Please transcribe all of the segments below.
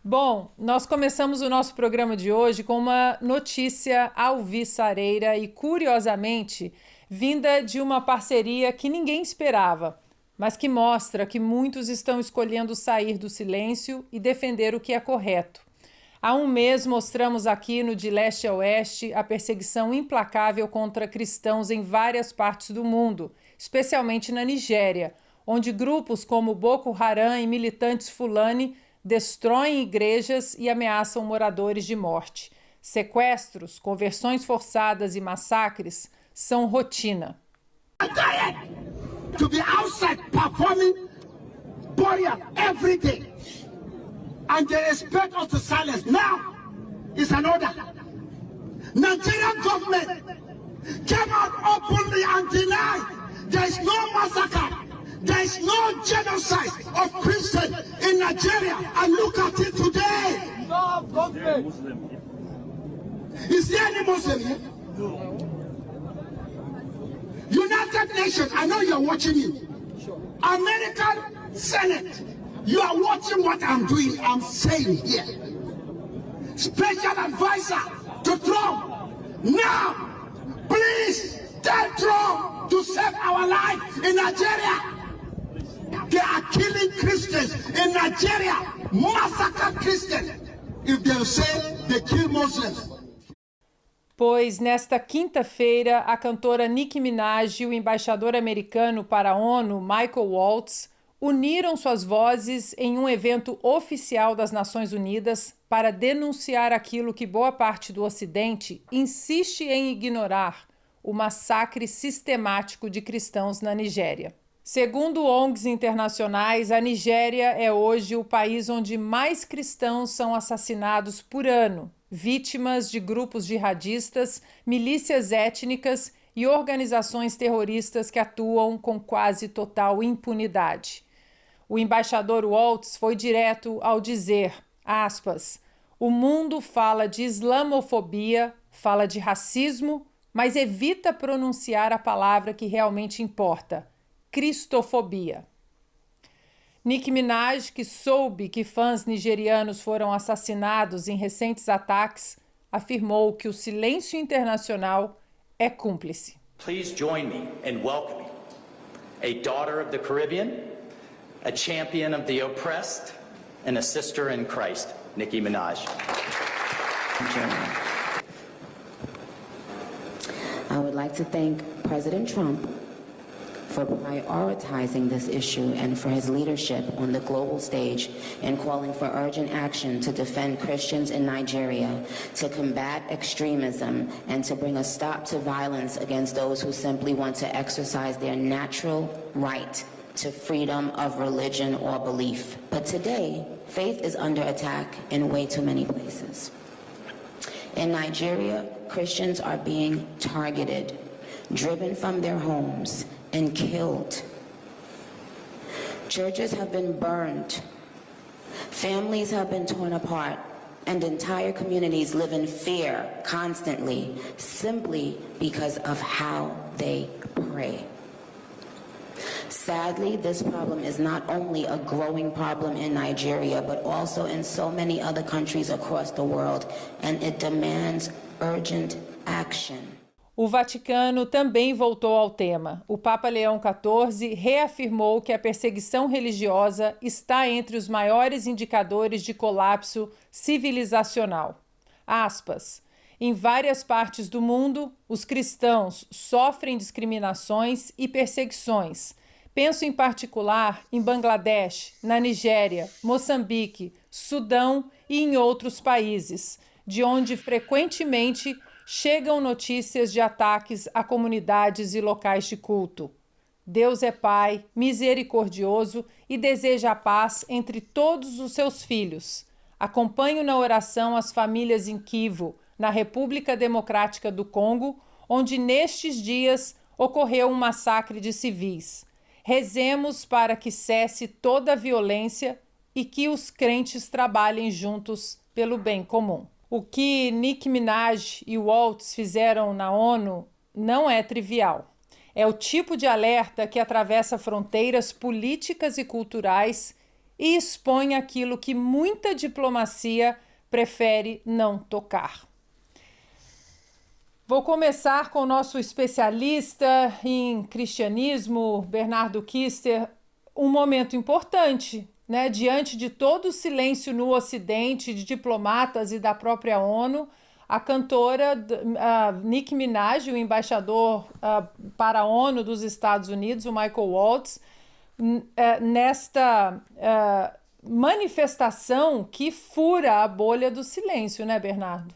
Bom, nós começamos o nosso programa de hoje com uma notícia alvissareira e, curiosamente, vinda de uma parceria que ninguém esperava, mas que mostra que muitos estão escolhendo sair do silêncio e defender o que é correto. Há um mês mostramos aqui no De Leste a Oeste a perseguição implacável contra cristãos em várias partes do mundo, especialmente na Nigéria, onde grupos como Boko Haram e militantes Fulani destroem igrejas e ameaçam moradores de morte. Sequestros, conversões forçadas e massacres são rotina. To be outside performing burial every day, and they expect us to silence. Now is an order. Nigerian government came out openly and denied there is no massacre. There is no genocide of Christians in Nigeria, and look at it today. No, government. Is there any Muslim here? No. United Nations, I know you're watching me. Sure. American Senate, you are watching what I'm doing, I'm saying here. Special advisor to Trump, now, please tell Trump to save our life in Nigeria. They are killing Christians in Nigeria, massacre Christians. If they say they kill Muslims. Pois nesta quinta-feira, a cantora Nicki Minaj e o embaixador americano para a ONU, Michael Waltz, uniram suas vozes em um evento oficial das Nações Unidas para denunciar aquilo que boa parte do Ocidente insiste em ignorar: o massacre sistemático de cristãos na Nigéria. Segundo ONGs internacionais, a Nigéria é hoje o país onde mais cristãos são assassinados por ano, vítimas de grupos jihadistas, milícias étnicas e organizações terroristas que atuam com quase total impunidade. O embaixador Waltz foi direto ao dizer, aspas, o mundo fala de islamofobia, fala de racismo, mas evita pronunciar a palavra que realmente importa, cristofobia. Nicki Minaj, que soube que fãs nigerianos foram assassinados em recentes ataques, afirmou que o silêncio internacional é cúmplice. Please join me in welcoming a daughter of the Caribbean, a champion of the oppressed, and a sister in Christ, Nicki Minaj. I would like to thank President Trump for prioritizing this issue and for his leadership on the global stage and calling for urgent action to defend Christians in Nigeria, to combat extremism, and to bring a stop to violence against those who simply want to exercise their natural right to freedom of religion or belief. But today, faith is under attack in way too many places. In Nigeria, Christians are being targeted, driven from their homes, and killed. Churches have been burned. Families have been torn apart, and entire communities live in fear constantly, simply because of how they pray. Sadly, this problem is not only a growing problem in Nigeria, but also in so many other countries across the world, and it demands urgent action. O Vaticano também voltou ao tema. O Papa Leão XIV reafirmou que a perseguição religiosa está entre os maiores indicadores de colapso civilizacional. Aspas. Em várias partes do mundo, os cristãos sofrem discriminações e perseguições. Penso em particular em Bangladesh, na Nigéria, Moçambique, Sudão e em outros países, de onde frequentemente chegam notícias de ataques a comunidades e locais de culto. Deus é Pai, misericordioso e deseja a paz entre todos os seus filhos. Acompanho na oração as famílias em Kivu, na República Democrática do Congo, onde nestes dias ocorreu um massacre de civis. Rezemos para que cesse toda a violência e que os crentes trabalhem juntos pelo bem comum. O que Nicki Minaj e Waltz fizeram na ONU não é trivial. É o tipo de alerta que atravessa fronteiras políticas e culturais e expõe aquilo que muita diplomacia prefere não tocar. Vou começar com o nosso especialista em cristianismo, Bernardo Kister, um momento importante, né? Diante de todo o silêncio no Ocidente, de diplomatas e da própria ONU, a cantora Nicki Minaj, o embaixador para a ONU dos Estados Unidos, o Michael Waltz, nesta manifestação que fura a bolha do silêncio, né, Bernardo?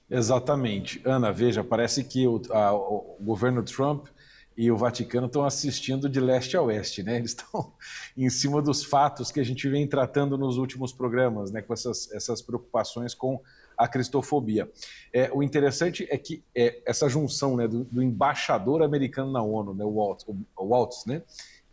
Exatamente. Ana, veja, parece que o governo Trump e o Vaticano estão assistindo de leste a oeste, né? Eles estão em cima dos fatos que a gente vem tratando nos últimos programas, né? Com essas preocupações com a cristofobia. O interessante é que essa junção, né, do embaixador americano na ONU, né, o Waltz, né,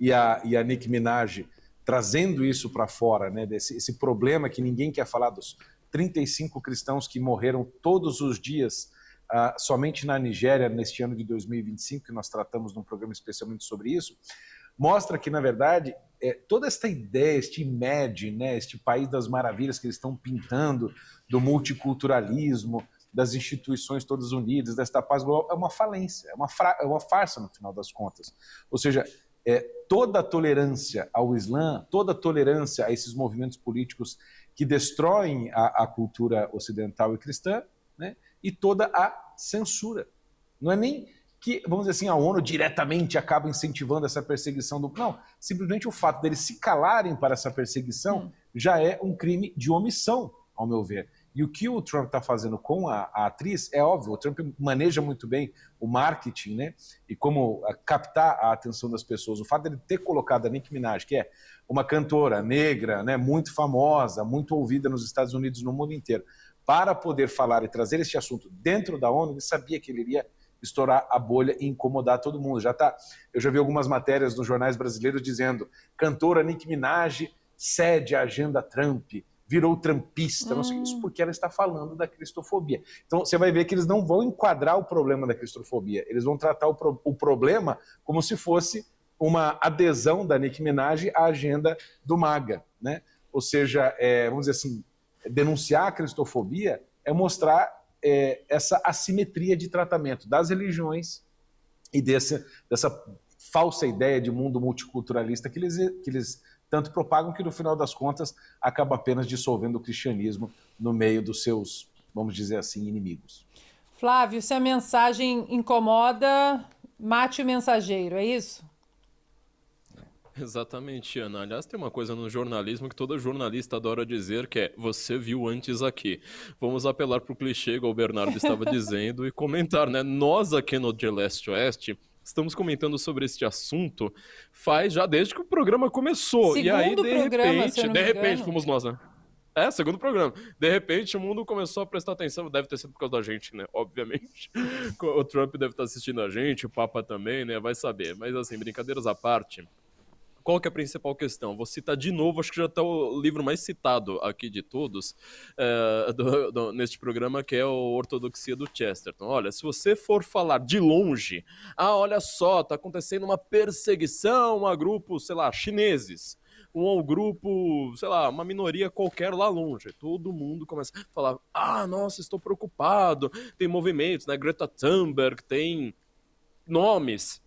e a Nicki Minaj trazendo isso para fora, né, esse problema que ninguém quer falar dos 35 cristãos que morreram todos os dias somente na Nigéria neste ano de 2025, que nós tratamos num programa especialmente sobre isso, mostra que, na verdade, toda esta ideia, este imagine, né, este país das maravilhas que eles estão pintando, do multiculturalismo, das instituições todas unidas, desta paz global, é uma falência, é uma farsa no final das contas. Ou seja, toda a tolerância ao Islã, toda a tolerância a esses movimentos políticos que destroem a cultura ocidental e cristã, né, e toda a censura. Não é nem que, vamos dizer assim, a ONU diretamente acaba incentivando essa perseguição Não, simplesmente o fato deles se calarem para essa perseguição já é um crime de omissão, ao meu ver. E o que o Trump está fazendo com a atriz é óbvio, o Trump maneja muito bem o marketing, né? E como captar a atenção das pessoas. O fato dele ter colocado a Nicki Minaj, que é uma cantora negra, né, muito famosa, muito ouvida nos Estados Unidos e no mundo inteiro, para poder falar e trazer esse assunto dentro da ONU, ele sabia que ele iria estourar a bolha e incomodar todo mundo. Eu já vi algumas matérias nos jornais brasileiros dizendo: cantora Nicki Minaj cede à agenda Trump, virou trumpista, não sei isso, porque ela está falando da cristofobia. Então você vai ver que eles não vão enquadrar o problema da cristofobia, eles vão tratar o problema como se fosse uma adesão da Nicki Minaj à agenda do MAGA, né? Ou seja, vamos dizer assim, denunciar a cristofobia é mostrar essa assimetria de tratamento das religiões e dessa falsa ideia de mundo multiculturalista que eles tanto propagam, que no final das contas acaba apenas dissolvendo o cristianismo no meio dos seus, vamos dizer assim, inimigos. Flávio, se a mensagem incomoda, mate o mensageiro, é isso? Exatamente, Ana. Aliás, tem uma coisa no jornalismo que todo jornalista adora dizer, que é: você viu antes aqui. Vamos apelar para o clichê, igual o Bernardo estava dizendo, e comentar, né? Nós aqui no De Leste a Oeste estamos comentando sobre este assunto faz já desde que o programa começou. Segundo e aí, de repente, fomos nós, né? Segundo programa. De repente, o mundo começou a prestar atenção. Deve ter sido por causa da gente, né? Obviamente. O Trump deve estar assistindo a gente, o Papa também, né? Vai saber. Mas, assim, brincadeiras à parte, qual que é a principal questão? Vou citar de novo, acho que já está o livro mais citado aqui de todos neste programa, que é o Ortodoxia do Chesterton. Olha, se você for falar de longe, olha só, está acontecendo uma perseguição a grupos, sei lá, chineses, ou ao grupo, sei lá, uma minoria qualquer lá longe. Todo mundo começa a falar: nossa, estou preocupado, tem movimentos, né? Greta Thunberg, tem nomes,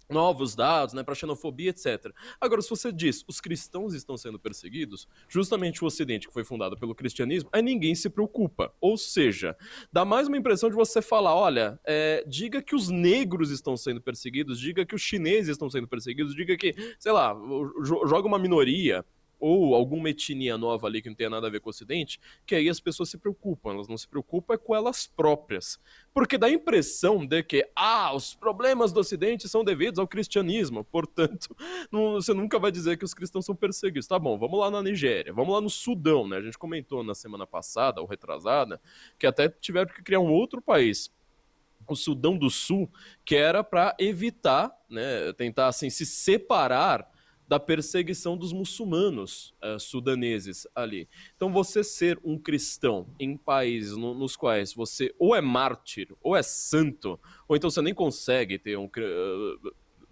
novos dados, né, para xenofobia, etc. Agora, se você diz os cristãos estão sendo perseguidos, justamente o Ocidente, que foi fundado pelo cristianismo, aí ninguém se preocupa. Ou seja, dá mais uma impressão de você falar: olha, diga que os negros estão sendo perseguidos, diga que os chineses estão sendo perseguidos, diga que, sei lá, joga uma minoria ou alguma etnia nova ali que não tenha nada a ver com o Ocidente, que aí as pessoas se preocupam. Elas não se preocupam com elas próprias. Porque dá a impressão de que, os problemas do Ocidente são devidos ao cristianismo, portanto, você nunca vai dizer que os cristãos são perseguidos. Tá bom, vamos lá na Nigéria, vamos lá no Sudão, né? A gente comentou na semana passada, ou retrasada, que até tiveram que criar um outro país, o Sudão do Sul, que era para evitar, né, tentar assim, se separar da perseguição dos muçulmanos sudaneses ali. Então, você ser um cristão em países nos quais você ou é mártir, ou é santo, ou então você nem consegue ter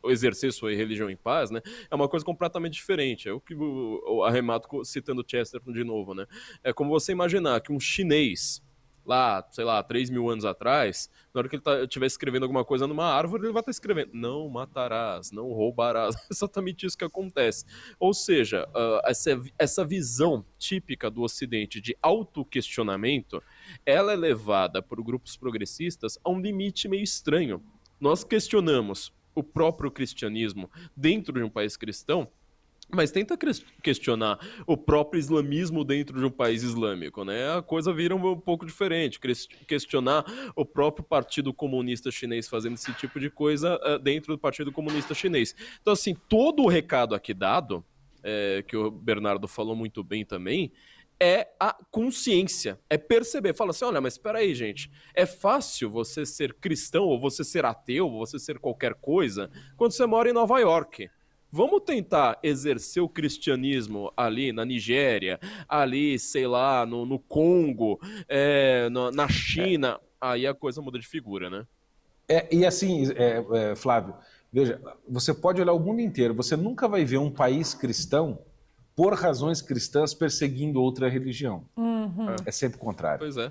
exercer sua religião em paz, né? É uma coisa completamente diferente. É o que eu arremato citando Chesterton de novo, né? É como você imaginar que um chinês lá, sei lá, 3.000 anos atrás, na hora que ele estiver escrevendo alguma coisa numa árvore, ele vai estar escrevendo: não matarás, não roubarás. É exatamente isso que acontece. Ou seja, essa visão típica do Ocidente de autoquestionamento, ela é levada por grupos progressistas a um limite meio estranho. Nós questionamos o próprio cristianismo dentro de um país cristão, mas tenta questionar o próprio islamismo dentro de um país islâmico, né? A coisa vira um pouco diferente. Questionar o próprio Partido Comunista Chinês fazendo esse tipo de coisa dentro do Partido Comunista Chinês. Então, assim, todo o recado aqui dado, que o Bernardo falou muito bem também, é a consciência, é perceber. Fala assim, olha, mas espera aí, gente, é fácil você ser cristão, ou você ser ateu, ou você ser qualquer coisa, quando você mora em Nova York. Vamos tentar exercer o cristianismo ali na Nigéria, ali, sei lá, no Congo, na China. Aí a coisa muda de figura, né? E assim, Flávio, veja, você pode olhar o mundo inteiro, você nunca vai ver um país cristão, por razões cristãs, perseguindo outra religião. É sempre o contrário. Pois é.